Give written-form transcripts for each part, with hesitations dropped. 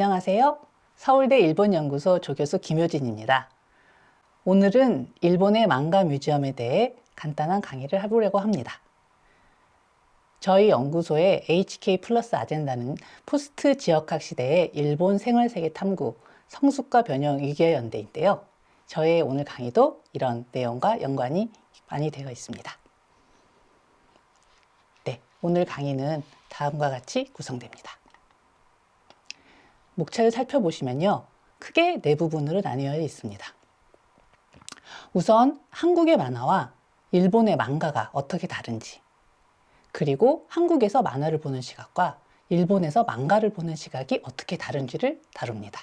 안녕하세요. 서울대 일본연구소 조교수 김효진입니다. 오늘은 일본의 망가 뮤지엄에 대해 간단한 강의를 해보려고 합니다. 저희 연구소의 HK 플러스 아젠다는 포스트 지역학 시대의 일본 생활세계 탐구, 성숙과 변형 위기의 연대인데요. 저의 오늘 강의도 이런 내용과 연관이 많이 되어 있습니다. 네, 오늘 강의는 다음과 같이 구성됩니다. 목차를 살펴보시면요. 크게 네 부분으로 나뉘어 있습니다. 우선 한국의 만화와 일본의 망가가 어떻게 다른지, 그리고 한국에서 만화를 보는 시각과 일본에서 망가를 보는 시각이 어떻게 다른지를 다룹니다.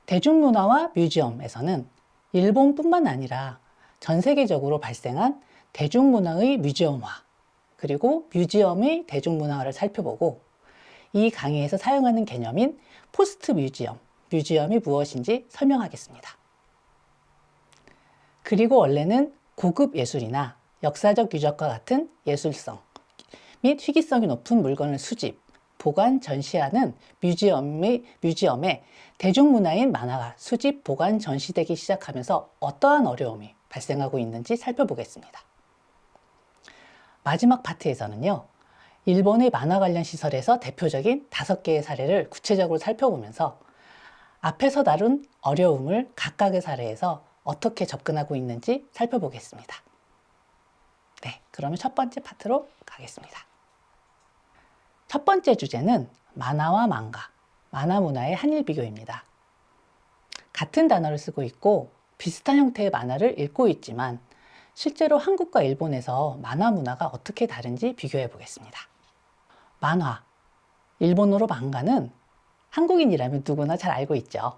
대중문화와 뮤지엄에서는 일본뿐만 아니라 전 세계적으로 발생한 대중문화의 뮤지엄화, 그리고 뮤지엄의 대중문화화를 살펴보고 이 강의에서 사용하는 개념인 포스트 뮤지엄, 뮤지엄이 무엇인지 설명하겠습니다. 그리고 원래는 고급 예술이나 역사적 유적과 같은 예술성 및 희귀성이 높은 물건을 수집, 보관, 전시하는 뮤지엄에 대중문화인 만화가 수집, 보관, 전시되기 시작하면서 어떠한 어려움이 발생하고 있는지 살펴보겠습니다. 마지막 파트에서는요. 일본의 만화 관련 시설에서 대표적인 5개의 사례를 구체적으로 살펴보면서 앞에서 다룬 어려움을 각각의 사례에서 어떻게 접근하고 있는지 살펴보겠습니다. 네, 그러면 첫 번째 파트로 가겠습니다. 첫 번째 주제는 만화와 망가, 만화 문화의 한일 비교입니다. 같은 단어를 쓰고 있고 비슷한 형태의 만화를 읽고 있지만 실제로 한국과 일본에서 만화 문화가 어떻게 다른지 비교해 보겠습니다. 만화, 일본어로 망가는 한국인이라면 누구나 잘 알고 있죠.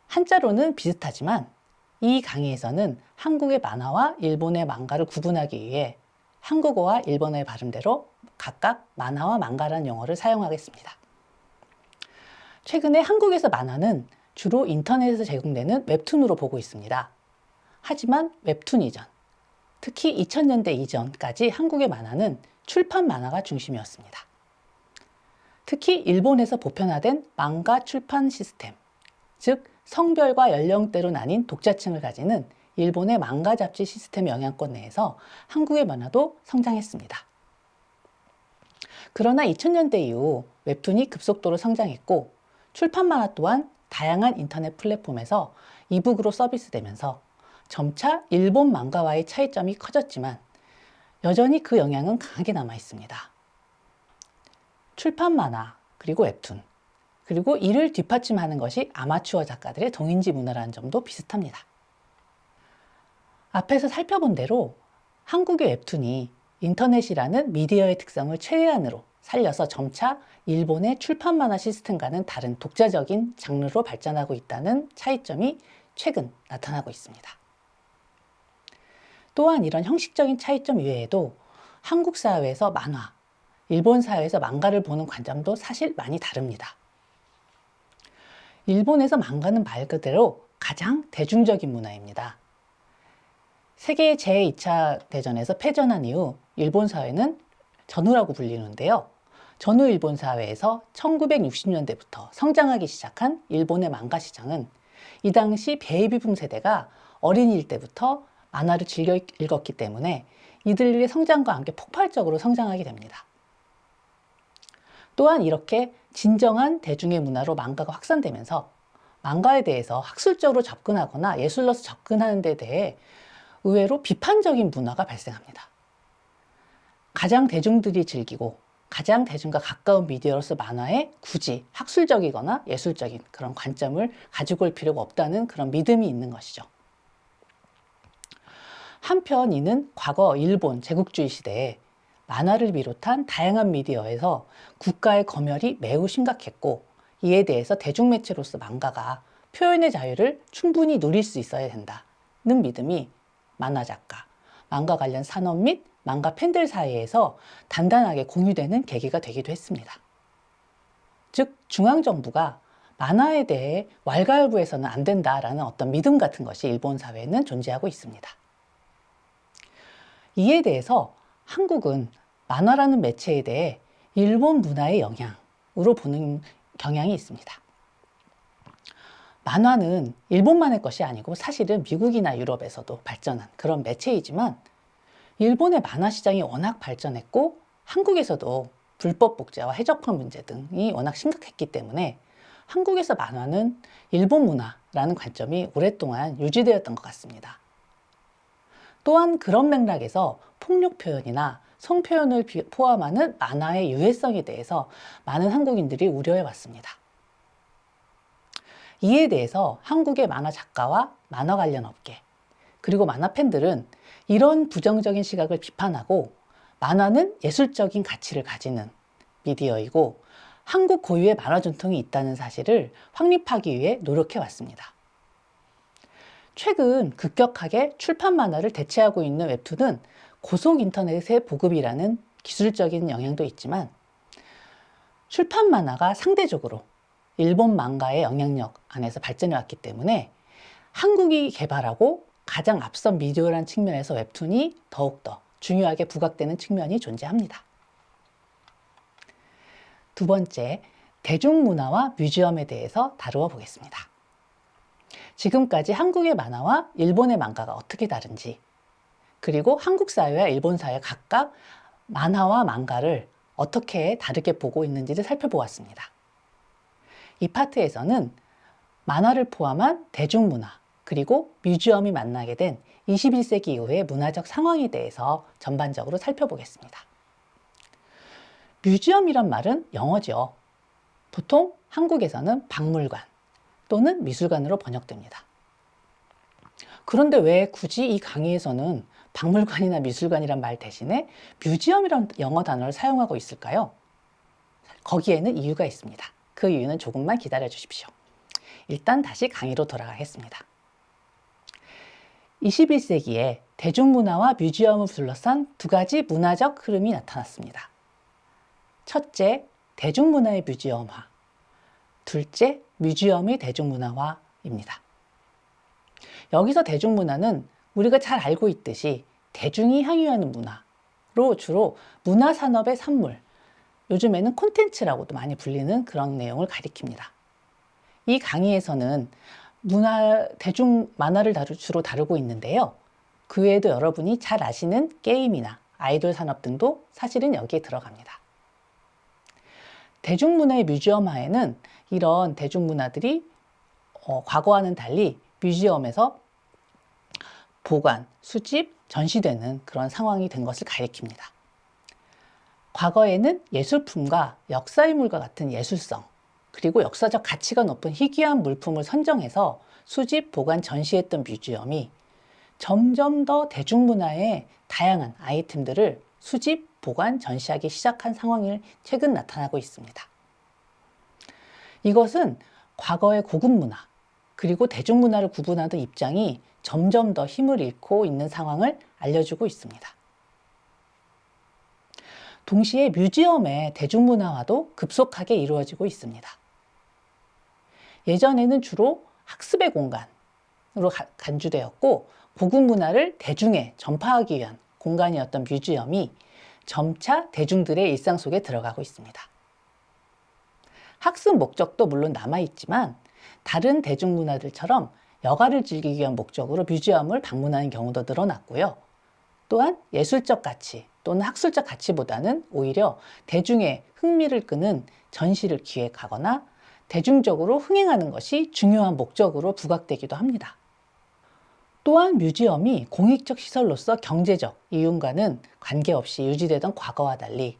한자로는 비슷하지만 이 강의에서는 한국의 만화와 일본의 망가를 구분하기 위해 한국어와 일본어의 발음대로 각각 만화와 망가라는 용어를 사용하겠습니다. 최근에 한국에서 만화는 주로 인터넷에서 제공되는 웹툰으로 보고 있습니다. 하지만 웹툰 이전, 특히 2000년대 이전까지 한국의 만화는 출판 만화가 중심이었습니다. 특히 일본에서 보편화된 망가 출판 시스템, 즉 성별과 연령대로 나뉜 독자층을 가지는 일본의 망가 잡지 시스템 영향권 내에서 한국의 만화도 성장했습니다. 그러나 2000년대 이후 웹툰이 급속도로 성장했고 출판 만화 또한 다양한 인터넷 플랫폼에서 이북으로 서비스되면서 점차 일본 망가와의 차이점이 커졌지만 여전히 그 영향은 강하게 남아 있습니다. 출판 만화, 그리고 웹툰, 그리고 이를 뒷받침하는 것이 아마추어 작가들의 동인지 문화라는 점도 비슷합니다. 앞에서 살펴본 대로 한국의 웹툰이 인터넷이라는 미디어의 특성을 최대한으로 살려서 점차 일본의 출판 만화 시스템과는 다른 독자적인 장르로 발전하고 있다는 차이점이 최근 나타나고 있습니다. 또한 이런 형식적인 차이점 이외에도 한국 사회에서 만화, 일본 사회에서 망가를 보는 관점도 사실 많이 다릅니다. 일본에서 망가는 말 그대로 가장 대중적인 문화입니다. 세계 제2차 대전에서 패전한 이후 일본 사회는 전후라고 불리는데요. 전후 일본 사회에서 1960년대부터 성장하기 시작한 일본의 망가 시장은 이 당시 베이비붐 세대가 어린이일 때부터 만화를 즐겨 읽었기 때문에 이들의 성장과 함께 폭발적으로 성장하게 됩니다. 또한 이렇게 진정한 대중의 문화로 망가가 확산되면서 망가에 대해서 학술적으로 접근하거나 예술로서 접근하는 데 대해 의외로 비판적인 문화가 발생합니다. 가장 대중들이 즐기고 가장 대중과 가까운 미디어로서 만화에 굳이 학술적이거나 예술적인 그런 관점을 가지고 올 필요가 없다는 그런 믿음이 있는 것이죠. 한편 이는 과거 일본 제국주의 시대에 만화를 비롯한 다양한 미디어에서 국가의 검열이 매우 심각했고 이에 대해서 대중매체로서 망가가 표현의 자유를 충분히 누릴 수 있어야 된다는 믿음이 만화 작가, 망가 관련 산업 및 망가 팬들 사이에서 단단하게 공유되는 계기가 되기도 했습니다. 즉 중앙정부가 만화에 대해 왈가왈부해서는 안 된다라는 어떤 믿음 같은 것이 일본 사회에는 존재하고 있습니다. 이에 대해서 한국은 만화라는 매체에 대해 일본 문화의 영향, 보는 경향이 있습니다. 만화는 일본만의 것이 아니고 사실은 미국이나 유럽에서도 발전한 그런 매체이지만 일본의 만화 시장이 워낙 발전했고 한국에서도 불법 복제와 해적화 문제 등이 워낙 심각했기 때문에 한국에서 만화는 일본 문화라는 관점이 오랫동안 유지되었던 것 같습니다. 또한 그런 맥락에서 폭력 표현이나 성 표현을 포함하는 만화의 유해성에 대해서 많은 한국인들이 우려해 왔습니다. 이에 대해서 한국의 만화 작가와 만화 관련 업계, 그리고 만화 팬들은 이런 부정적인 시각을 비판하고 만화는 예술적인 가치를 가지는 미디어이고 한국 고유의 만화 전통이 있다는 사실을 확립하기 위해 노력해 왔습니다. 최근 급격하게 출판 만화를 대체하고 있는 웹툰은 고속 인터넷의 보급이라는 기술적인 영향도 있지만 출판 만화가 상대적으로 일본 망가의 영향력 안에서 발전해 왔기 때문에 한국이 개발하고 가장 앞선 미디어라는 측면에서 웹툰이 더욱더 중요하게 부각되는 측면이 존재합니다. 두 번째, 대중문화와 뮤지엄에 대해서 다루어 보겠습니다. 지금까지 한국의 만화와 일본의 망가가 어떻게 다른지, 그리고 한국 사회와 일본 사회 각각 만화와 망가를 어떻게 다르게 보고 있는지를 살펴보았습니다. 이 파트에서는 만화를 포함한 대중문화, 그리고 뮤지엄이 만나게 된 21세기 이후의 문화적 상황에 대해서 전반적으로 살펴보겠습니다. 뮤지엄이란 말은 영어죠. 보통 한국에서는 박물관 또는 미술관으로 번역됩니다. 그런데 왜 굳이 이 강의에서는 박물관이나 미술관이란 말 대신에 뮤지엄이란 영어 단어를 사용하고 있을까요? 거기에는 이유가 있습니다. 그 이유는 조금만 기다려 주십시오. 일단 다시 강의로 돌아가겠습니다. 21세기에 대중문화와 뮤지엄을 둘러싼 두 가지 문화적 흐름이 나타났습니다. 첫째, 대중문화의 뮤지엄화. 둘째, 뮤지엄의 대중문화화입니다. 여기서 대중문화는 우리가 잘 알고 있듯이 대중이 향유하는 문화로 주로 문화산업의 산물, 요즘에는 콘텐츠라고도 많이 불리는 그런 내용을 가리킵니다. 이 강의에서는 대중 만화를 주로 다루고 있는데요. 그 외에도 여러분이 잘 아시는 게임이나 아이돌 산업 등도 사실은 여기에 들어갑니다. 대중문화의 뮤지엄화에는 이런 대중문화들이 과거와는 달리 뮤지엄에서 보관, 수집, 전시되는 그런 상황이 된 것을 가리킵니다. 과거에는 예술품과 역사인물과 같은 예술성, 그리고 역사적 가치가 높은 희귀한 물품을 선정해서 수집, 보관, 전시했던 뮤지엄이 점점 더 대중문화의 다양한 아이템들을 수집, 보관, 전시하기 시작한 상황이 최근 나타나고 있습니다. 이것은 과거의 고급 문화, 그리고 대중문화를 구분하던 입장이 점점 더 힘을 잃고 있는 상황을 알려주고 있습니다. 동시에 뮤지엄의 대중문화화도 급속하게 이루어지고 있습니다. 예전에는 주로 학습의 공간으로 간주되었고 고급 문화를 대중에 전파하기 위한 공간이었던 뮤지엄이 점차 대중들의 일상 속에 들어가고 있습니다. 학습 목적도 물론 남아있지만 다른 대중문화들처럼 여가를 즐기기 위한 목적으로 뮤지엄을 방문하는 경우도 늘어났고요. 또한 예술적 가치 또는 학술적 가치보다는 오히려 대중의 흥미를 끄는 전시를 기획하거나 대중적으로 흥행하는 것이 중요한 목적으로 부각되기도 합니다. 또한 뮤지엄이 공익적 시설로서 경제적 이윤과는 관계없이 유지되던 과거와 달리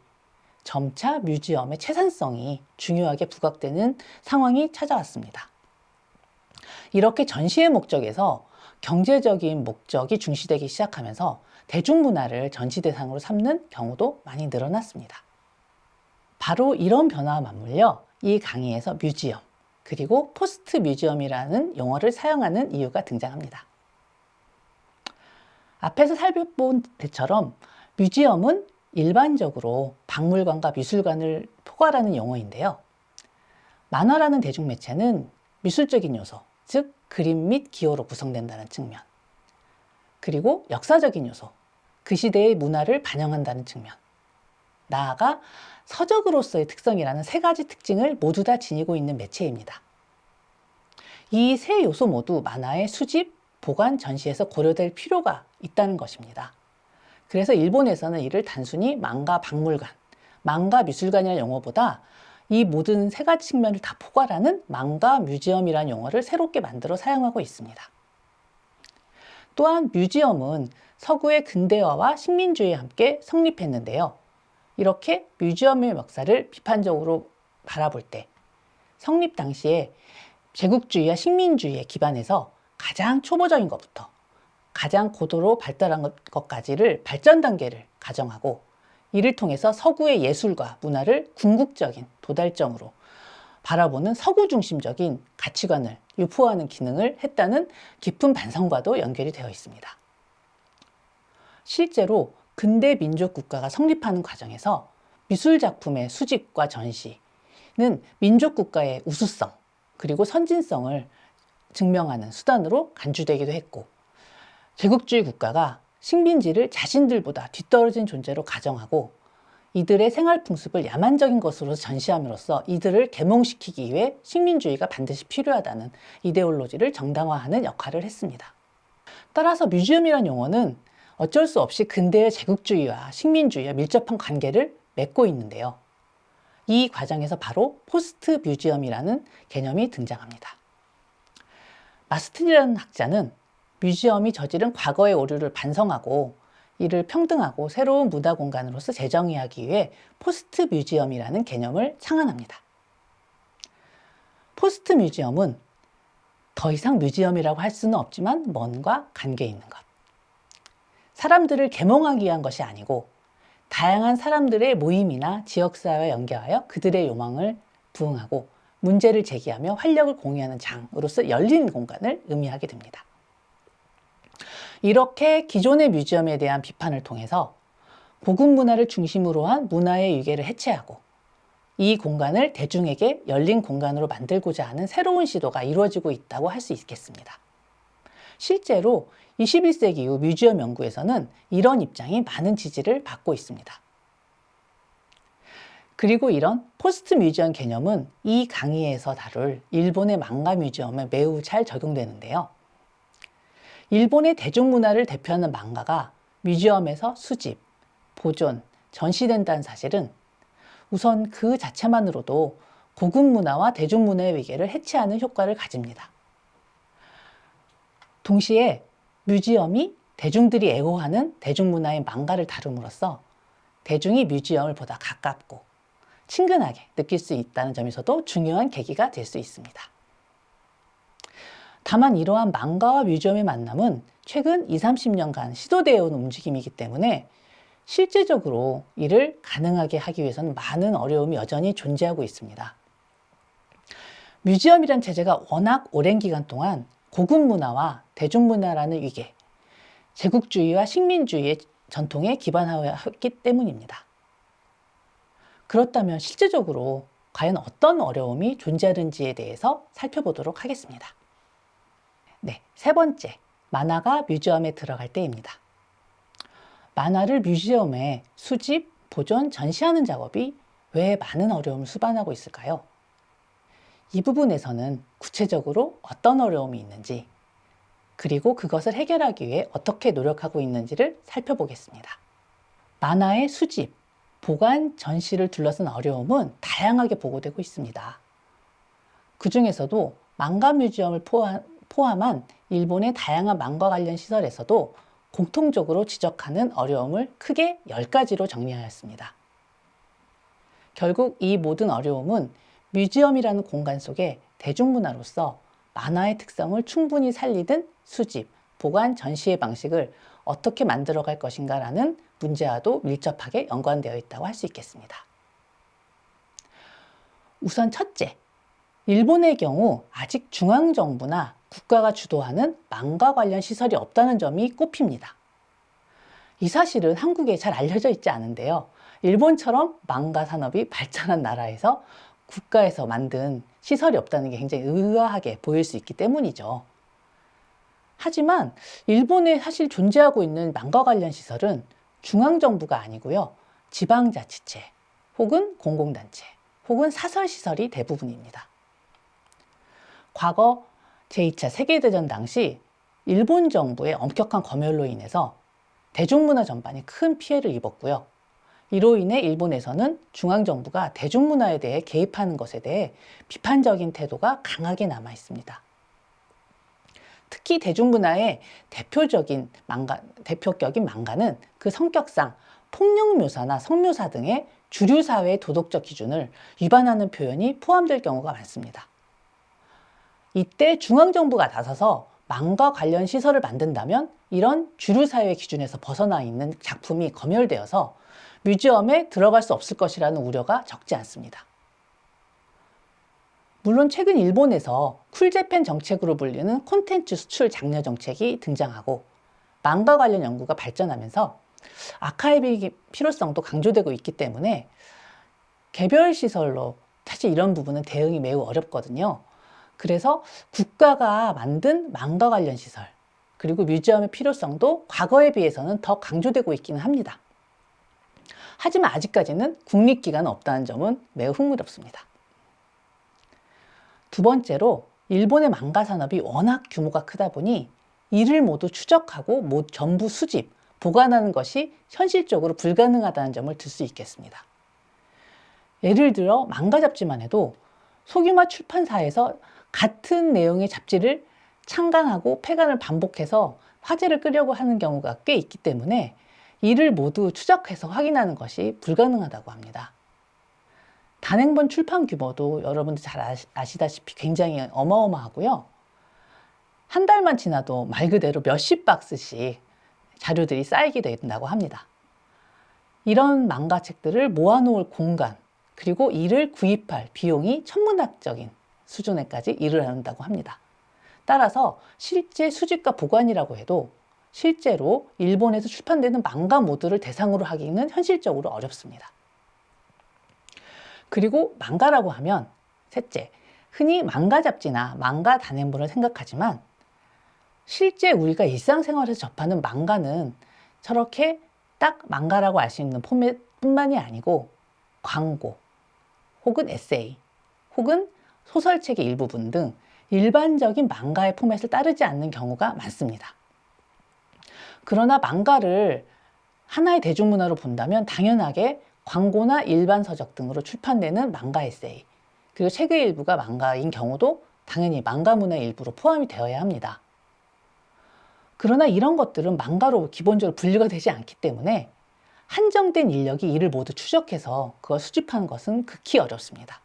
점차 뮤지엄의 채산성이 중요하게 부각되는 상황이 찾아왔습니다. 이렇게 전시의 목적에서 경제적인 목적이 중시되기 시작하면서 대중문화를 전시 대상으로 삼는 경우도 많이 늘어났습니다. 바로 이런 변화와 맞물려 이 강의에서 뮤지엄, 그리고 포스트 뮤지엄이라는 용어를 사용하는 이유가 등장합니다. 앞에서 살펴본 것처럼 뮤지엄은 일반적으로 박물관과 미술관을 포괄하는 용어인데요. 만화라는 대중매체는 미술적인 요소, 즉 그림 및 기호로 구성된다는 측면, 그리고 역사적인 요소, 그 시대의 문화를 반영한다는 측면, 나아가 서적으로서의 특성이라는 세 가지 특징을 모두 다 지니고 있는 매체입니다. 이 세 요소 모두 만화의 수집, 보관, 전시에서 고려될 필요가 있다는 것입니다. 그래서 일본에서는 이를 단순히 망가 박물관, 망가 미술관이라는 용어보다 이 모든 세 가지 측면을 다 포괄하는 망가 뮤지엄이라는 용어를 새롭게 만들어 사용하고 있습니다. 또한 뮤지엄은 서구의 근대화와 식민주의와 함께 성립했는데요. 이렇게 뮤지엄의 역사를 비판적으로 바라볼 때 성립 당시에 제국주의와 식민주의에 기반해서 가장 초보적인 것부터 가장 고도로 발달한 것까지를 발전 단계를 가정하고 이를 통해서 서구의 예술과 문화를 궁극적인 도달점으로 바라보는 서구 중심적인 가치관을 유포하는 기능을 했다는 깊은 반성과도 연결이 되어 있습니다. 실제로 근대 민족 국가가 성립하는 과정에서 미술 작품의 수집과 전시는 민족 국가의 우수성 그리고 선진성을 증명하는 수단으로 간주되기도 했고 제국주의 국가가 식민지를 자신들보다 뒤떨어진 존재로 가정하고 이들의 생활 풍습을 야만적인 것으로 전시함으로써 이들을 계몽시키기 위해 식민주의가 반드시 필요하다는 이데올로지를 정당화하는 역할을 했습니다. 따라서 뮤지엄이라는 용어는 어쩔 수 없이 근대의 제국주의와 식민주의와 밀접한 관계를 맺고 있는데요. 이 과정에서 바로 포스트 뮤지엄이라는 개념이 등장합니다. 마스틴이라는 학자는 뮤지엄이 저지른 과거의 오류를 반성하고 이를 평등하고 새로운 문화 공간으로서 재정의하기 위해 포스트 뮤지엄이라는 개념을 창안합니다. 포스트 뮤지엄은 더 이상 뮤지엄이라고 할 수는 없지만 뭔가 관계 있는 것. 사람들을 계몽하기 위한 것이 아니고 다양한 사람들의 모임이나 지역사회와 연계하여 그들의 욕망을 부응하고 문제를 제기하며 활력을 공유하는 장으로서 열린 공간을 의미하게 됩니다. 이렇게 기존의 뮤지엄에 대한 비판을 통해서 고급 문화를 중심으로 한 문화의 유계를 해체하고 이 공간을 대중에게 열린 공간으로 만들고자 하는 새로운 시도가 이루어지고 있다고 할 수 있겠습니다. 실제로 21세기 이후 뮤지엄 연구에서는 이런 입장이 많은 지지를 받고 있습니다. 그리고 이런 포스트 뮤지엄 개념은 이 강의에서 다룰 일본의 망가 뮤지엄에 매우 잘 적용되는데요. 일본의 대중문화를 대표하는 망가가 뮤지엄에서 수집, 보존, 전시된다는 사실은 우선 그 자체만으로도 고급 문화와 대중문화의 위계를 해체하는 효과를 가집니다. 동시에 뮤지엄이 대중들이 애호하는 대중문화의 망가를 다룸으로써 대중이 뮤지엄을 보다 가깝고 친근하게 느낄 수 있다는 점에서도 중요한 계기가 될 수 있습니다. 다만 이러한 망가와 뮤지엄의 만남은 최근 20, 30년간 시도되어 온 움직임이기 때문에 실제적으로 이를 가능하게 하기 위해서는 많은 어려움이 여전히 존재하고 있습니다. 뮤지엄이란 체제가 워낙 오랜 기간 동안 고급 문화와 대중문화라는 위계, 제국주의와 식민주의의 전통에 기반하였기 때문입니다. 그렇다면 실제적으로 과연 어떤 어려움이 존재하는지에 대해서 살펴보도록 하겠습니다. 네, 세 번째, 만화가 뮤지엄에 들어갈 때입니다. 만화를 뮤지엄에 수집, 보존, 전시하는 작업이 왜 많은 어려움을 수반하고 있을까요? 이 부분에서는 구체적으로 어떤 어려움이 있는지, 그리고 그것을 해결하기 위해 어떻게 노력하고 있는지를 살펴보겠습니다. 만화의 수집, 보관, 전시를 둘러싼 어려움은 다양하게 보고되고 있습니다. 그 중에서도 망가 뮤지엄을 포함한 일본의 다양한 망가 관련 시설에서도 공통적으로 지적하는 어려움을 크게 10가지로 정리하였습니다. 결국 이 모든 어려움은 뮤지엄이라는 공간 속에 대중문화로서 만화의 특성을 충분히 살리는 수집, 보관, 전시의 방식을 어떻게 만들어갈 것인가라는 문제와도 밀접하게 연관되어 있다고 할 수 있겠습니다. 우선 첫째, 일본의 경우 아직 중앙정부나 국가가 주도하는 망가 관련 시설이 없다는 점이 꼽힙니다. 이 사실은 한국에 잘 알려져 있지 않은데요. 일본처럼 망가 산업이 발전한 나라에서 국가에서 만든 시설이 없다는 게 굉장히 의아하게 보일 수 있기 때문이죠. 하지만 일본에 사실 존재하고 있는 망가 관련 시설은 중앙정부가 아니고요. 지방자치체 혹은 공공단체 혹은 사설시설이 대부분입니다. 과거 제2차 세계대전 당시 일본 정부의 엄격한 검열로 인해서 대중문화 전반이 큰 피해를 입었고요. 이로 인해 일본에서는 중앙정부가 대중문화에 대해 개입하는 것에 대해 비판적인 태도가 강하게 남아 있습니다. 특히 대중문화의 대표격인 망가는 그 성격상 폭력 묘사나 성묘사 등의 주류 사회의 도덕적 기준을 위반하는 표현이 포함될 경우가 많습니다. 이때 중앙정부가 나서서 망과 관련 시설을 만든다면 이런 주류 사회의 기준에서 벗어나 있는 작품이 검열되어서 뮤지엄에 들어갈 수 없을 것이라는 우려가 적지 않습니다. 물론 최근 일본에서 쿨재팬 정책으로 불리는 콘텐츠 수출 장려 정책이 등장하고 망과 관련 연구가 발전하면서 아카이빙의 필요성도 강조되고 있기 때문에 개별 시설로 사실 이런 부분은 대응이 매우 어렵거든요. 그래서 국가가 만든 망과 관련 시설 그리고 뮤지엄의 필요성도 과거에 비해서는 더 강조되고 있기는 합니다. 하지만 아직까지는 국립기관은 없다는 점은 매우 흥미롭습니다. 두 번째로 일본의 망가 산업이 워낙 규모가 크다 보니 이를 모두 추적하고 전부 수집, 보관하는 것이 현실적으로 불가능하다는 점을 들 수 있겠습니다. 예를 들어 망가 잡지만 해도 소규모 출판사에서 같은 내용의 잡지를 창간하고 폐간을 반복해서 화제를 끌려고 하는 경우가 꽤 있기 때문에 이를 모두 추적해서 확인하는 것이 불가능하다고 합니다. 단행본 출판 규모도 여러분들 잘 아시다시피 굉장히 어마어마하고요. 한 달만 지나도 말 그대로 몇십 박스씩 자료들이 쌓이게 된다고 합니다. 이런 망가책들을 모아놓을 공간 그리고 이를 구입할 비용이 천문학적인 수준에까지 이르른다고 합니다. 따라서 실제 수집과 보관이라고 해도 실제로 일본에서 출판되는 망가 모두를 대상으로 하기는 현실적으로 어렵습니다. 그리고 망가라고 하면 셋째, 흔히 망가 잡지나 망가 단행본을 생각하지만 실제 우리가 일상생활에서 접하는 망가는 저렇게 딱 망가라고 알 수 있는 포맷뿐만이 아니고 광고 혹은 에세이 혹은 소설책의 일부분 등 일반적인 망가의 포맷을 따르지 않는 경우가 많습니다. 그러나 망가를 하나의 대중문화로 본다면 당연하게 광고나 일반 서적 등으로 출판되는 망가 에세이 그리고 책의 일부가 망가인 경우도 당연히 망가 문화의 일부로 포함이 되어야 합니다. 그러나 이런 것들은 망가로 기본적으로 분류가 되지 않기 때문에 한정된 인력이 이를 모두 추적해서 그걸 수집하는 것은 극히 어렵습니다.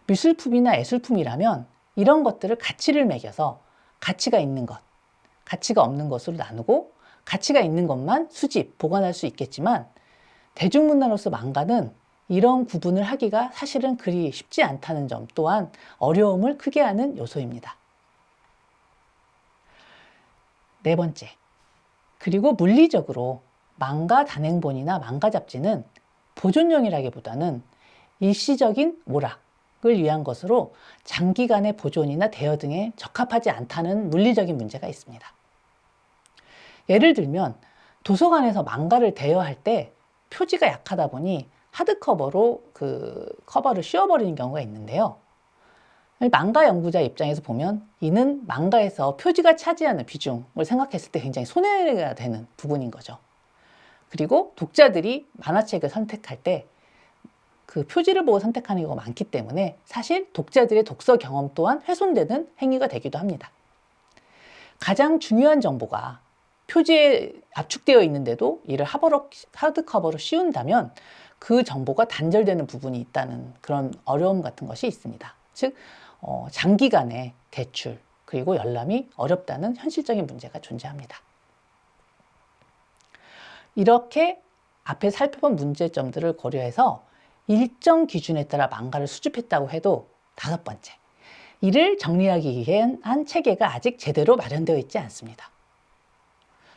미술품이나 예술품이라면 이런 것들을 가치를 매겨서 가치가 있는 것, 가치가 없는 것으로 나누고 가치가 있는 것만 수집, 보관할 수 있겠지만 대중문화로서 망가는 이런 구분을 하기가 사실은 그리 쉽지 않다는 점 또한 어려움을 크게 하는 요소입니다. 네 번째, 그리고 물리적으로 망가 단행본이나 망가 잡지는 보존용이라기보다는 일시적인 오락을 위한 것으로 장기간의 보존이나 대여 등에 적합하지 않다는 물리적인 문제가 있습니다. 예를 들면 도서관에서 망가를 대여할 때 표지가 약하다 보니 하드커버로 그 커버를 씌워버리는 경우가 있는데요. 망가 연구자 입장에서 보면 이는 망가에서 표지가 차지하는 비중을 생각했을 때 굉장히 손해가 되는 부분인 거죠. 그리고 독자들이 만화책을 선택할 때 그 표지를 보고 선택하는 경우가 많기 때문에 사실 독자들의 독서 경험 또한 훼손되는 행위가 되기도 합니다. 가장 중요한 정보가 표지에 압축되어 있는데도 이를 하드커버로 씌운다면 그 정보가 단절되는 부분이 있다는 그런 어려움 같은 것이 있습니다. 즉 장기간의 대출 그리고 열람이 어렵다는 현실적인 문제가 존재합니다. 이렇게 앞에 살펴본 문제점들을 고려해서 일정 기준에 따라 망가를 수집했다고 해도 다섯 번째, 이를 정리하기 위한 체계가 아직 제대로 마련되어 있지 않습니다.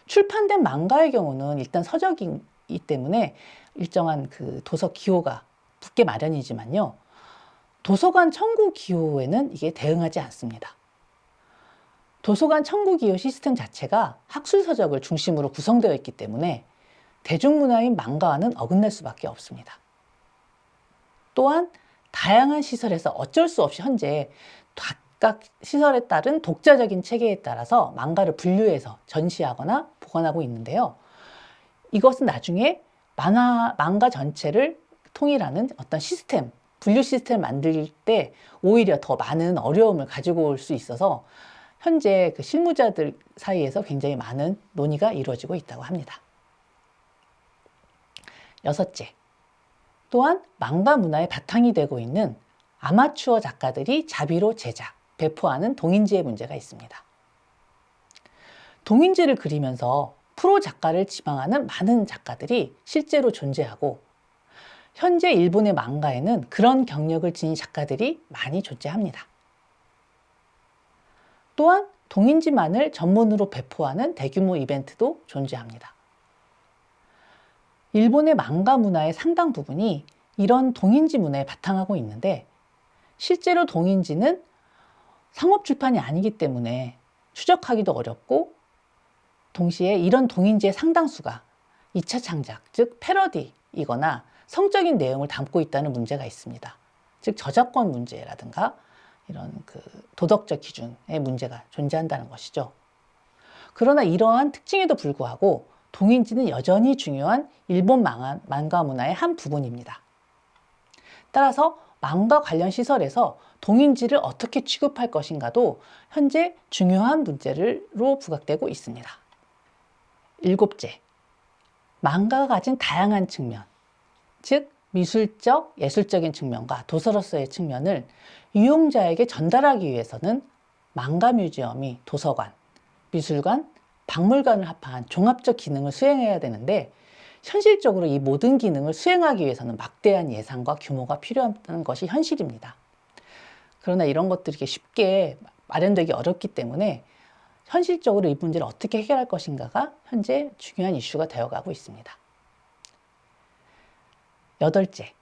출판된 망가의 경우는 일단 서적이기 때문에 일정한 그 도서 기호가 붙게 마련이지만요. 도서관 청구 기호에는 이게 대응하지 않습니다. 도서관 청구 기호 시스템 자체가 학술 서적을 중심으로 구성되어 있기 때문에 대중문화인 망가와는 어긋날 수밖에 없습니다. 또한 다양한 시설에서 어쩔 수 없이 현재 각각 시설에 따른 독자적인 체계에 따라서 망가를 분류해서 전시하거나 보관하고 있는데요. 이것은 나중에 망가 전체를 통일하는 어떤 시스템, 분류 시스템을 만들 때 오히려 더 많은 어려움을 가지고 올 수 있어서 현재 그 실무자들 사이에서 굉장히 많은 논의가 이루어지고 있다고 합니다. 여섯째, 또한 망가 문화의 바탕이 되고 있는 아마추어 작가들이 자비로 제작, 배포하는 동인지의 문제가 있습니다. 동인지를 그리면서 프로 작가를 지망하는 많은 작가들이 실제로 존재하고 현재 일본의 망가에는 그런 경력을 지닌 작가들이 많이 존재합니다. 또한 동인지만을 전문으로 배포하는 대규모 이벤트도 존재합니다. 일본의 망가 문화의 상당 부분이 이런 동인지 문화에 바탕하고 있는데 실제로 동인지는 상업 출판이 아니기 때문에 추적하기도 어렵고 동시에 이런 동인지의 상당수가 2차 창작, 즉 패러디이거나 성적인 내용을 담고 있다는 문제가 있습니다. 즉 저작권 문제라든가 이런 그 도덕적 기준의 문제가 존재한다는 것이죠. 그러나 이러한 특징에도 불구하고 동인지는 여전히 중요한 일본 망가 문화의 한 부분입니다. 따라서 망가 관련 시설에서 동인지를 어떻게 취급할 것인가도 현재 중요한 문제로 부각되고 있습니다. 일곱째, 망가가 가진 다양한 측면, 즉 미술적, 예술적인 측면과 도서로서의 측면을 이용자에게 전달하기 위해서는 망가 뮤지엄이 도서관, 미술관, 박물관을 합한 종합적 기능을 수행해야 되는데 현실적으로 이 모든 기능을 수행하기 위해서는 막대한 예산과 규모가 필요한 것이 현실입니다. 그러나 이런 것들이 쉽게 마련되기 어렵기 때문에 현실적으로 이 문제를 어떻게 해결할 것인가가 현재 중요한 이슈가 되어가고 있습니다. 여덟째,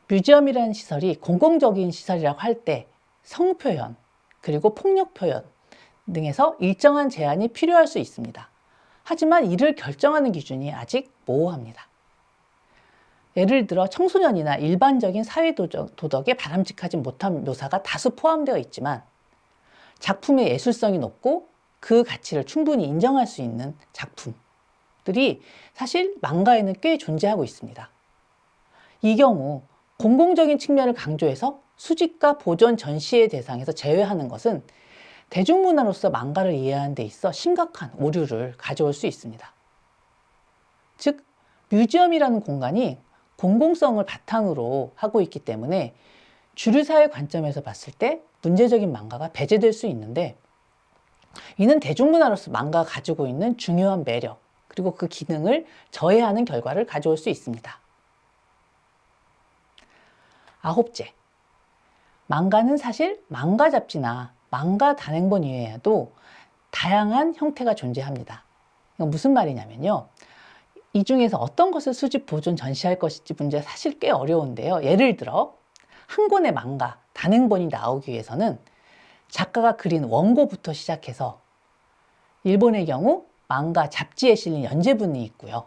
뮤지엄이라는 시설이 공공적인 시설이라고 할 때 성표현 그리고 폭력표현 등에서 일정한 제한이 필요할 수 있습니다. 하지만 이를 결정하는 기준이 아직 모호합니다. 예를 들어 청소년이나 일반적인 사회도덕에 바람직하지 못한 묘사가 다수 포함되어 있지만 작품의 예술성이 높고 그 가치를 충분히 인정할 수 있는 작품들이 사실 망가에는 꽤 존재하고 있습니다. 이 경우 공공적인 측면을 강조해서 수집과 보존 전시의 대상에서 제외하는 것은 대중문화로서 망가를 이해하는 데 있어 심각한 오류를 가져올 수 있습니다. 즉, 뮤지엄이라는 공간이 공공성을 바탕으로 하고 있기 때문에 주류사회 관점에서 봤을 때 문제적인 망가가 배제될 수 있는데 이는 대중문화로서 망가가 가지고 있는 중요한 매력 그리고 그 기능을 저해하는 결과를 가져올 수 있습니다. 아홉째, 망가는 사실 망가 잡지나 망가 단행본 이외에도 다양한 형태가 존재합니다. 이건 무슨 말이냐면요. 이 중에서 어떤 것을 수집, 보존, 전시할 것인지 문제가 사실 꽤 어려운데요. 예를 들어 한 권의 망가, 단행본이 나오기 위해서는 작가가 그린 원고부터 시작해서 일본의 경우 망가 잡지에 실린 연재본이 있고요.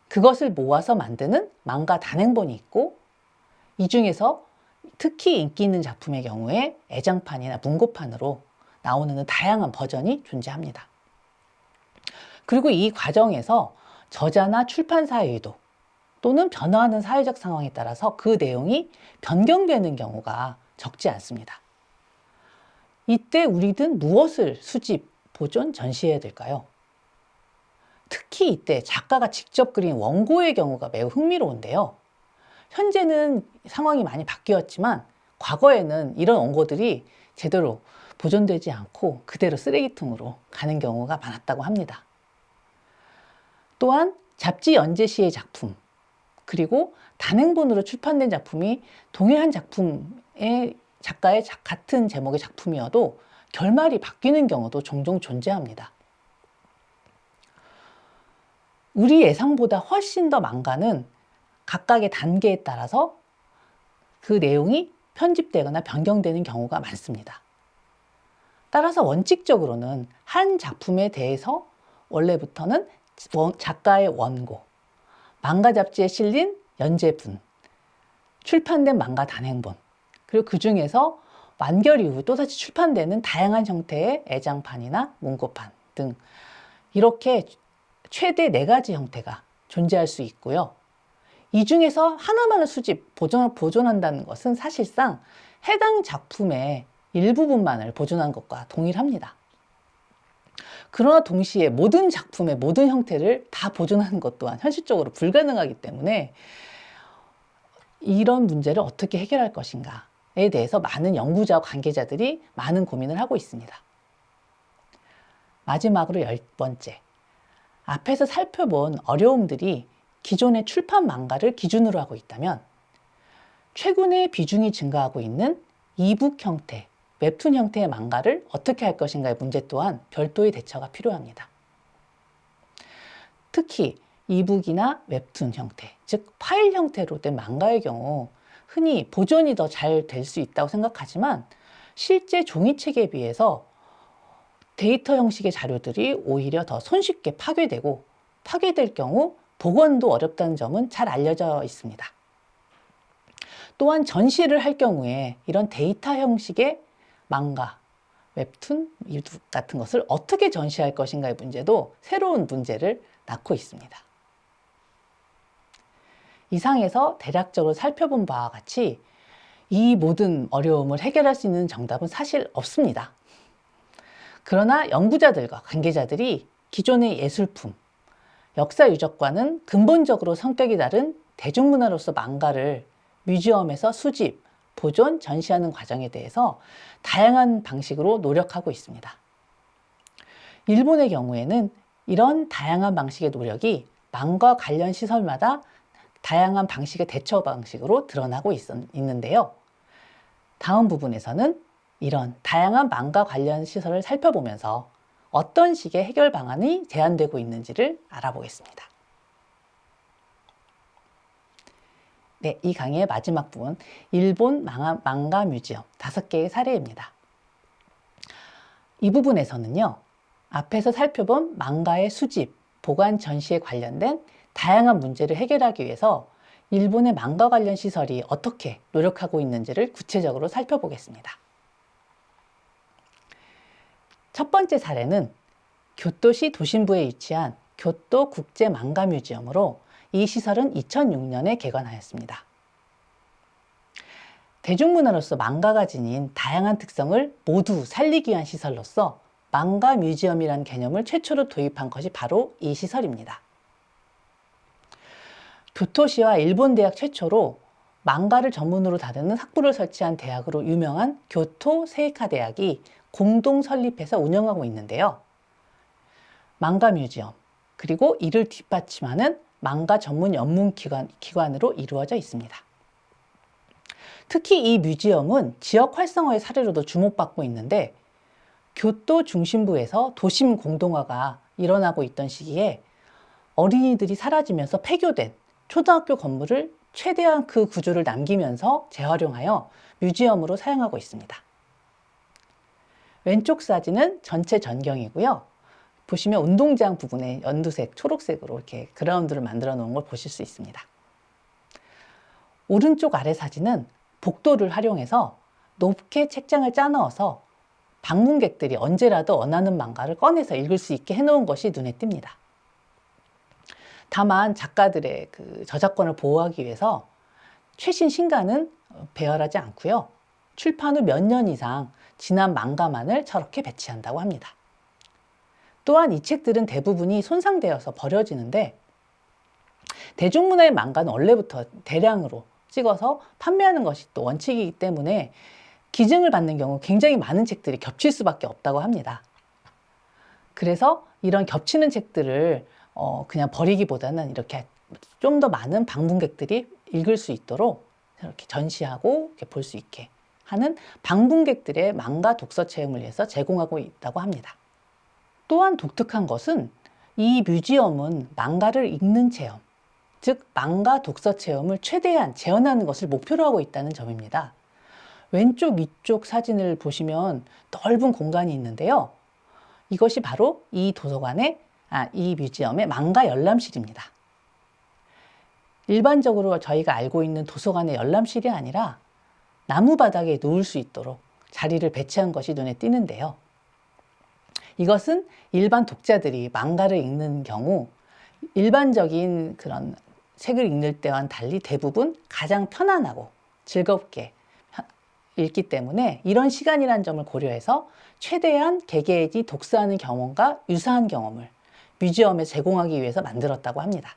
그것을 모아서 만드는 망가 단행본이 있고 이 중에서 특히 인기 있는 작품의 경우에 애장판이나 문고판으로 나오는 다양한 버전이 존재합니다. 그리고 이 과정에서 저자나 출판사의 의도 또는 변화하는 사회적 상황에 따라서 그 내용이 변경되는 경우가 적지 않습니다. 이때 우리는 무엇을 수집, 보존, 전시해야 될까요? 특히 이때 작가가 직접 그린 원고의 경우가 매우 흥미로운데요. 현재는 상황이 많이 바뀌었지만 과거에는 이런 원고들이 제대로 보존되지 않고 그대로 쓰레기통으로 가는 경우가 많았다고 합니다. 또한 잡지 연재 시의 작품 그리고 단행본으로 출판된 작품이 동일한 작품의 작가의 같은 제목의 작품이어도 결말이 바뀌는 경우도 종종 존재합니다. 우리 예상보다 훨씬 더 망가는 각각의 단계에 따라서 그 내용이 편집되거나 변경되는 경우가 많습니다. 따라서 원칙적으로는 한 작품에 대해서 원래부터는 작가의 원고, 망가 잡지에 실린 연재분, 출판된 망가 단행본, 그리고 그 중에서 완결 이후 또다시 출판되는 다양한 형태의 애장판이나 문고판 등 이렇게 최대 4가지 형태가 존재할 수 있고요. 이 중에서 하나만을 수집, 보존한다는 것은 사실상 해당 작품의 일부분만을 보존한 것과 동일합니다. 그러나 동시에 모든 작품의 모든 형태를 다 보존하는 것 또한 현실적으로 불가능하기 때문에 이런 문제를 어떻게 해결할 것인가에 대해서 많은 연구자와 관계자들이 많은 고민을 하고 있습니다. 마지막으로 10번째. 앞에서 살펴본 어려움들이 기존의 출판 망가를 기준으로 하고 있다면 최근에 비중이 증가하고 있는 이북 형태, 웹툰 형태의 망가를 어떻게 할 것인가의 문제 또한 별도의 대처가 필요합니다. 특히 이북이나 웹툰 형태, 즉 파일 형태로 된 망가의 경우 흔히 보존이 더 잘 될 수 있다고 생각하지만 실제 종이책에 비해서 데이터 형식의 자료들이 오히려 더 손쉽게 파괴될 경우 복원도 어렵다는 점은 잘 알려져 있습니다. 또한 전시를 할 경우에 이런 데이터 형식의 망가, 웹툰, 이북 같은 것을 어떻게 전시할 것인가의 문제도 새로운 문제를 낳고 있습니다. 이상에서 대략적으로 살펴본 바와 같이 이 모든 어려움을 해결할 수 있는 정답은 사실 없습니다. 그러나 연구자들과 관계자들이 기존의 예술품, 역사 유적과는 근본적으로 성격이 다른 대중문화로서 망가를 뮤지엄에서 수집, 보존, 전시하는 과정에 대해서 다양한 방식으로 노력하고 있습니다. 일본의 경우에는 이런 다양한 방식의 노력이 망과 관련 시설마다 다양한 방식의 대처 방식으로 드러나고 있는데요. 다음 부분에서는 이런 다양한 망과 관련 시설을 살펴보면서 어떤 식의 해결 방안이 제안되고 있는지를 알아보겠습니다. 네, 이 강의의 마지막 부분, 일본 망가 뮤지엄 5개의 사례입니다. 이 부분에서는요, 앞에서 살펴본 망가의 수집, 보관, 전시에 관련된 다양한 문제를 해결하기 위해서 일본의 망가 관련 시설이 어떻게 노력하고 있는지를 구체적으로 살펴보겠습니다. 첫 번째 사례는 교토시 도심부에 위치한 교토 국제 망가 뮤지엄으로 이 시설은 2006년에 개관하였습니다. 대중문화로서 망가가 지닌 다양한 특성을 모두 살리기 위한 시설로서 망가 뮤지엄이라는 개념을 최초로 도입한 것이 바로 이 시설입니다. 교토시와 일본 대학 최초로 망가를 전문으로 다루는 학부를 설치한 대학으로 유명한 교토 세이카 대학이 공동 설립해서 운영하고 있는데요. 망가 뮤지엄, 그리고 이를 뒷받침하는 망가 전문 연문기관으로 이루어져 있습니다. 특히 이 뮤지엄은 지역 활성화의 사례로도 주목받고 있는데 교토 중심부에서 도심 공동화가 일어나고 있던 시기에 어린이들이 사라지면서 폐교된 초등학교 건물을 최대한 그 구조를 남기면서 재활용하여 뮤지엄으로 사용하고 있습니다. 왼쪽 사진은 전체 전경이고요. 보시면 운동장 부분에 연두색, 초록색으로 이렇게 그라운드를 만들어 놓은 걸 보실 수 있습니다. 오른쪽 아래 사진은 복도를 활용해서 높게 책장을 짜넣어서 방문객들이 언제라도 원하는 망가를 꺼내서 읽을 수 있게 해놓은 것이 눈에 띕니다. 다만 작가들의 그 저작권을 보호하기 위해서 최신 신간은 배열하지 않고요. 출판 후 몇 년 이상 지난 망가만을 저렇게 배치한다고 합니다. 또한 이 책들은 대부분이 손상되어서 버려지는데 대중문화의 망가는 원래부터 대량으로 찍어서 판매하는 것이 또 원칙이기 때문에 기증을 받는 경우 굉장히 많은 책들이 겹칠 수밖에 없다고 합니다. 그래서 이런 겹치는 책들을 그냥 버리기보다는 이렇게 좀 더 많은 방문객들이 읽을 수 있도록 이렇게 전시하고 이렇게 볼 수 있게 하는 방문객들의 망가 독서 체험을 위해서 제공하고 있다고 합니다. 또한 독특한 것은 이 뮤지엄은 망가를 읽는 체험, 즉 망가 독서 체험을 최대한 재현하는 것을 목표로 하고 있다는 점입니다. 왼쪽 위쪽 사진을 보시면 넓은 공간이 있는데요. 이것이 바로 이 뮤지엄의 망가 열람실입니다. 일반적으로 저희가 알고 있는 도서관의 열람실이 아니라 나무 바닥에 누울 수 있도록 자리를 배치한 것이 눈에 띄는데요. 이것은 일반 독자들이 망가를 읽는 경우 일반적인 그런 책을 읽는 때와는 달리 대부분 가장 편안하고 즐겁게 읽기 때문에 이런 시간이라는 점을 고려해서 최대한 개개인이 독서하는 경험과 유사한 경험을 뮤지엄에 제공하기 위해서 만들었다고 합니다.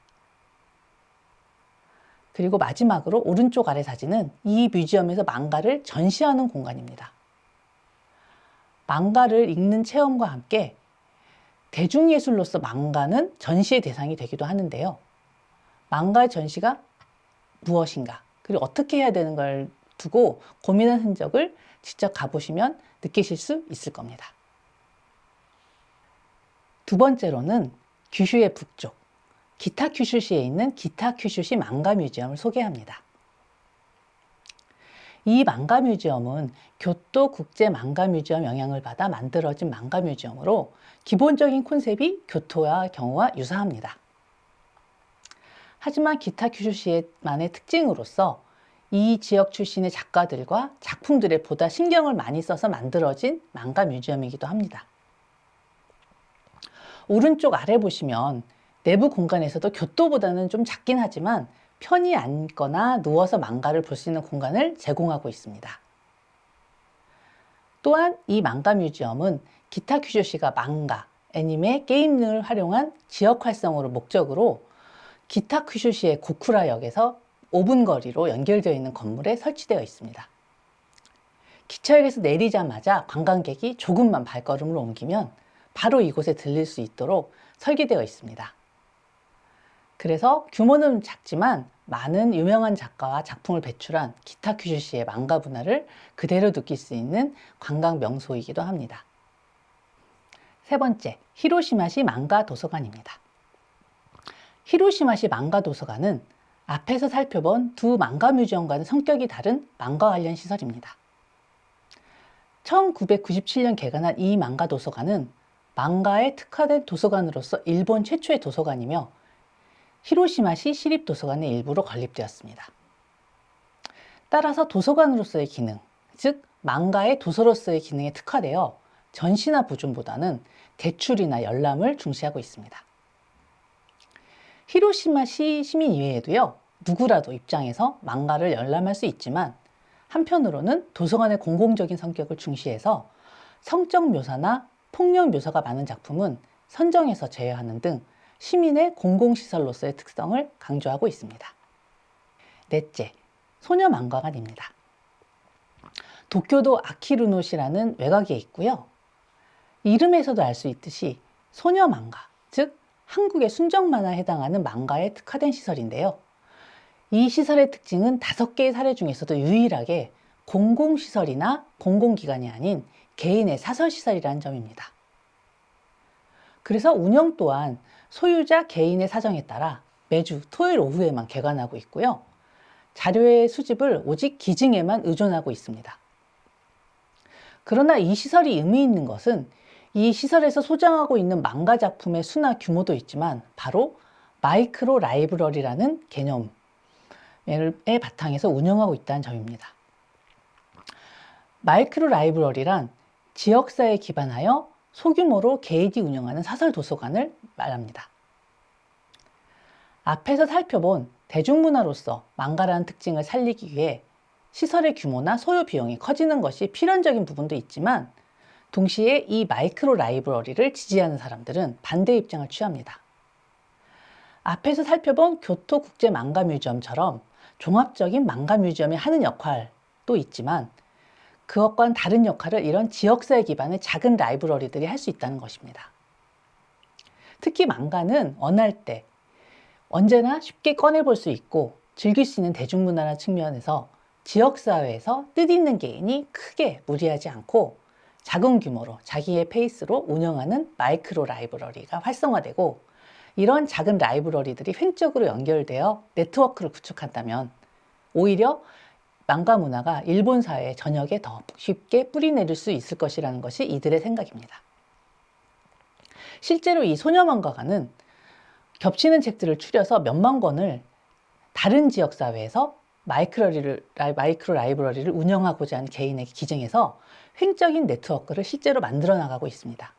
그리고 마지막으로 오른쪽 아래 사진은 이 뮤지엄에서 망가를 전시하는 공간입니다. 망가를 읽는 체험과 함께 대중예술로서 망가는 전시의 대상이 되기도 하는데요. 망가의 전시가 무엇인가, 그리고 어떻게 해야 되는 걸 두고 고민한 흔적을 직접 가보시면 느끼실 수 있을 겁니다. 두 번째로는 규슈의 북쪽, 기타 큐슈시에 있는 기타 큐슈시 망가 뮤지엄을 소개합니다. 이 망가 뮤지엄은 교토 국제 망가 뮤지엄 영향을 받아 만들어진 망가 뮤지엄으로 기본적인 콘셉트이 교토와 경우와 유사합니다. 하지만 기타 큐슈시만의 특징으로서 이 지역 출신의 작가들과 작품들에 보다 신경을 많이 써서 만들어진 망가 뮤지엄이기도 합니다. 오른쪽 아래 보시면 내부 공간에서도 교토보다는 좀 작긴 하지만 편히 앉거나 누워서 망가를 볼 수 있는 공간을 제공하고 있습니다. 또한 이 망가 뮤지엄은 기타 큐슈시가 망가, 애니메, 게임 등을 활용한 지역 활성화를 목적으로 기타 큐슈시의 고쿠라역에서 5분 거리로 연결되어 있는 건물에 설치되어 있습니다. 기차역에서 내리자마자 관광객이 조금만 발걸음을 옮기면 바로 이곳에 들릴 수 있도록 설계되어 있습니다. 그래서 규모는 작지만 많은 유명한 작가와 작품을 배출한 기타 큐슈시의 망가 문화를 그대로 느낄 수 있는 관광 명소이기도 합니다. 세 번째, 히로시마시 망가 도서관입니다. 히로시마시 망가 도서관은 앞에서 살펴본 두 망가 뮤지엄과는 성격이 다른 망가 관련 시설입니다. 1997년 개관한 이 망가 도서관은 망가에 특화된 도서관으로서 일본 최초의 도서관이며 히로시마시 시립도서관의 일부로 건립되었습니다. 따라서 도서관으로서의 기능, 즉 망가의 도서로서의 기능에 특화되어 전시나 보존보다는 대출이나 열람을 중시하고 있습니다. 히로시마시 시민 이외에도요, 누구라도 입장해서 망가를 열람할 수 있지만 한편으로는 도서관의 공공적인 성격을 중시해서 성적 묘사나 폭력 묘사가 많은 작품은 선정해서 제외하는 등 시민의 공공시설로서의 특성을 강조하고 있습니다. 넷째, 소녀 망가관입니다. 도쿄도 아키루노시라는 외곽에 있고요. 이름에서도 알 수 있듯이 소녀 망가, 즉 한국의 순정 만화에 해당하는 망가에 특화된 시설인데요. 이 시설의 특징은 5개의 사례 중에서도 유일하게 공공시설이나 공공기관이 아닌 개인의 사설시설이라는 점입니다. 그래서 운영 또한 소유자 개인의 사정에 따라 매주 토요일 오후에만 개관하고 있고요. 자료의 수집을 오직 기증에만 의존하고 있습니다. 그러나 이 시설이 의미 있는 것은 이 시설에서 소장하고 있는 망가 작품의 수나 규모도 있지만 바로 마이크로 라이브러리라는 개념의 바탕에서 운영하고 있다는 점입니다. 마이크로 라이브러리란 지역사에 기반하여 소규모로 개인이 운영하는 사설 도서관을 말합니다. 앞에서 살펴본 대중문화로서 망가라는 특징을 살리기 위해 시설의 규모나 소요 비용이 커지는 것이 필연적인 부분도 있지만 동시에 이 마이크로 라이브러리를 지지하는 사람들은 반대 입장을 취합니다. 앞에서 살펴본 교토 국제 망가 뮤지엄처럼 종합적인 망가 뮤지엄이 하는 역할도 있지만 그것과는 다른 역할을 이런 지역사회 기반의 작은 라이브러리들이 할 수 있다는 것입니다. 특히 망가는 원할 때 언제나 쉽게 꺼내볼 수 있고 즐길 수 있는 대중문화라는 측면에서 지역사회에서 뜻있는 개인이 크게 무리하지 않고 작은 규모로 자기의 페이스로 운영하는 마이크로 라이브러리가 활성화되고 이런 작은 라이브러리들이 횡적으로 연결되어 네트워크를 구축한다면 오히려 망가 문화가 일본 사회 전역에 더 쉽게 뿌리내릴 수 있을 것이라는 것이 이들의 생각입니다. 실제로 이 소녀 망가가는 겹치는 책들을 추려서 몇만 권을 다른 지역 사회에서 마이크로 라이브러리를 운영하고자 하는 개인에게 기증해서 횡적인 네트워크를 실제로 만들어 나가고 있습니다.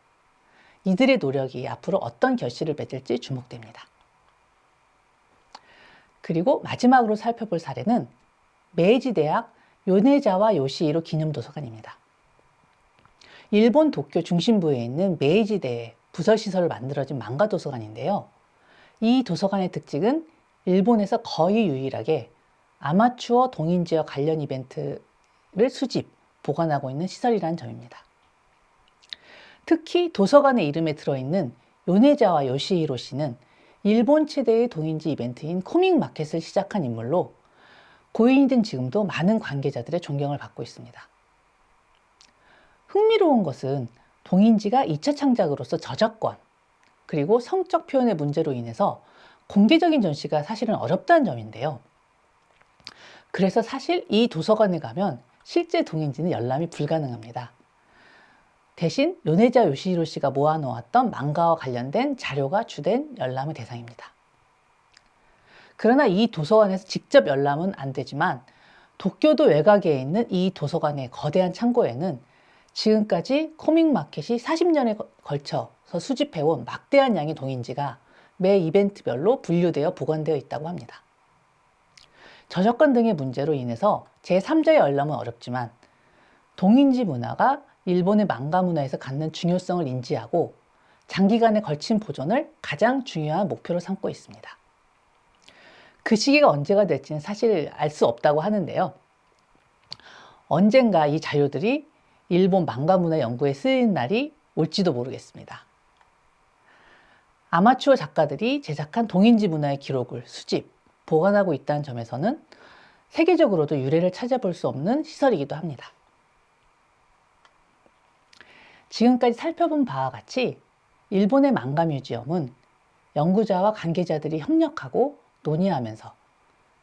이들의 노력이 앞으로 어떤 결실을 맺을지 주목됩니다. 그리고 마지막으로 살펴볼 사례는 메이지 대학 요네자와 요시히로 기념도서관입니다. 일본 도쿄 중심부에 있는 메이지대에 부서시설을 만들어진 망가 도서관인데요. 이 도서관의 특징은 일본에서 거의 유일하게 아마추어 동인지역 관련 이벤트를 수집, 보관하고 있는 시설이라는 점입니다. 특히 도서관의 이름에 들어있는 요네자와 요시히로 씨는 일본 최대의 동인지 이벤트인 코믹 마켓을 시작한 인물로 고인이 된 지금도 많은 관계자들의 존경을 받고 있습니다. 흥미로운 것은 동인지가 2차 창작으로서 저작권, 그리고 성적 표현의 문제로 인해서 공개적인 전시가 사실은 어렵다는 점인데요. 그래서 사실 이 도서관에 가면 실제 동인지는 열람이 불가능합니다. 대신 요네자 요시히로 씨가 모아놓았던 망가와 관련된 자료가 주된 열람의 대상입니다. 그러나 이 도서관에서 직접 열람은 안 되지만 도쿄도 외곽에 있는 이 도서관의 거대한 창고에는 지금까지 코믹 마켓이 40년에 걸쳐서 수집해온 막대한 양의 동인지가 매 이벤트별로 분류되어 보관되어 있다고 합니다. 저작권 등의 문제로 인해서 제3자의 열람은 어렵지만 동인지 문화가 일본의 망가 문화에서 갖는 중요성을 인지하고 장기간에 걸친 보존을 가장 중요한 목표로 삼고 있습니다. 그 시기가 언제가 될지는 사실 알 수 없다고 하는데요. 언젠가 이 자료들이 일본 망가 문화 연구에 쓰이는 날이 올지도 모르겠습니다. 아마추어 작가들이 제작한 동인지 문화의 기록을 수집, 보관하고 있다는 점에서는 세계적으로도 유례를 찾아볼 수 없는 시설이기도 합니다. 지금까지 살펴본 바와 같이 일본의 망가 뮤지엄은 연구자와 관계자들이 협력하고 논의하면서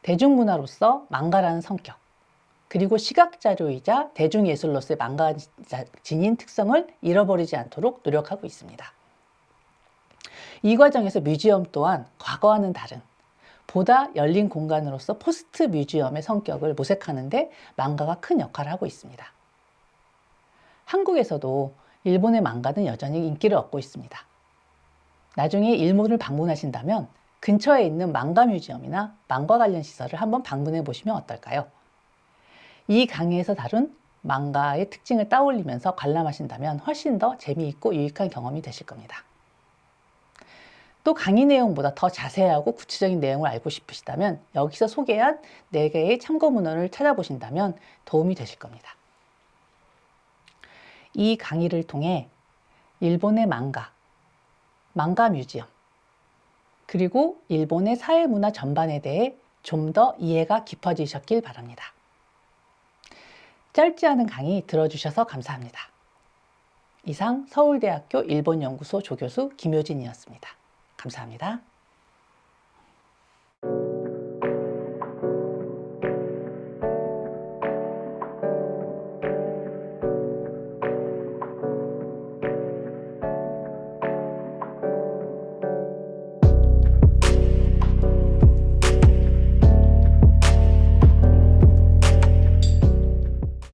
대중문화로서 망가라는 성격, 그리고 시각자료이자 대중예술로서의 망가 지닌 특성을 잃어버리지 않도록 노력하고 있습니다. 이 과정에서 뮤지엄 또한 과거와는 다른 보다 열린 공간으로서 포스트 뮤지엄의 성격을 모색하는 데 망가가 큰 역할을 하고 있습니다. 한국에서도 일본의 망가는 여전히 인기를 얻고 있습니다. 나중에 일본을 방문하신다면 근처에 있는 망가 뮤지엄이나 망가 관련 시설을 한번 방문해 보시면 어떨까요? 이 강의에서 다룬 망가의 특징을 따올리면서 관람하신다면 훨씬 더 재미있고 유익한 경험이 되실 겁니다. 또 강의 내용보다 더 자세하고 구체적인 내용을 알고 싶으시다면 여기서 소개한 4개의 참고 문헌을 찾아보신다면 도움이 되실 겁니다. 이 강의를 통해 일본의 망가 뮤지엄, 그리고 일본의 사회문화 전반에 대해 좀 더 이해가 깊어지셨길 바랍니다. 짧지 않은 강의 들어주셔서 감사합니다. 이상 서울대학교 일본연구소 조교수 김효진이었습니다. 감사합니다.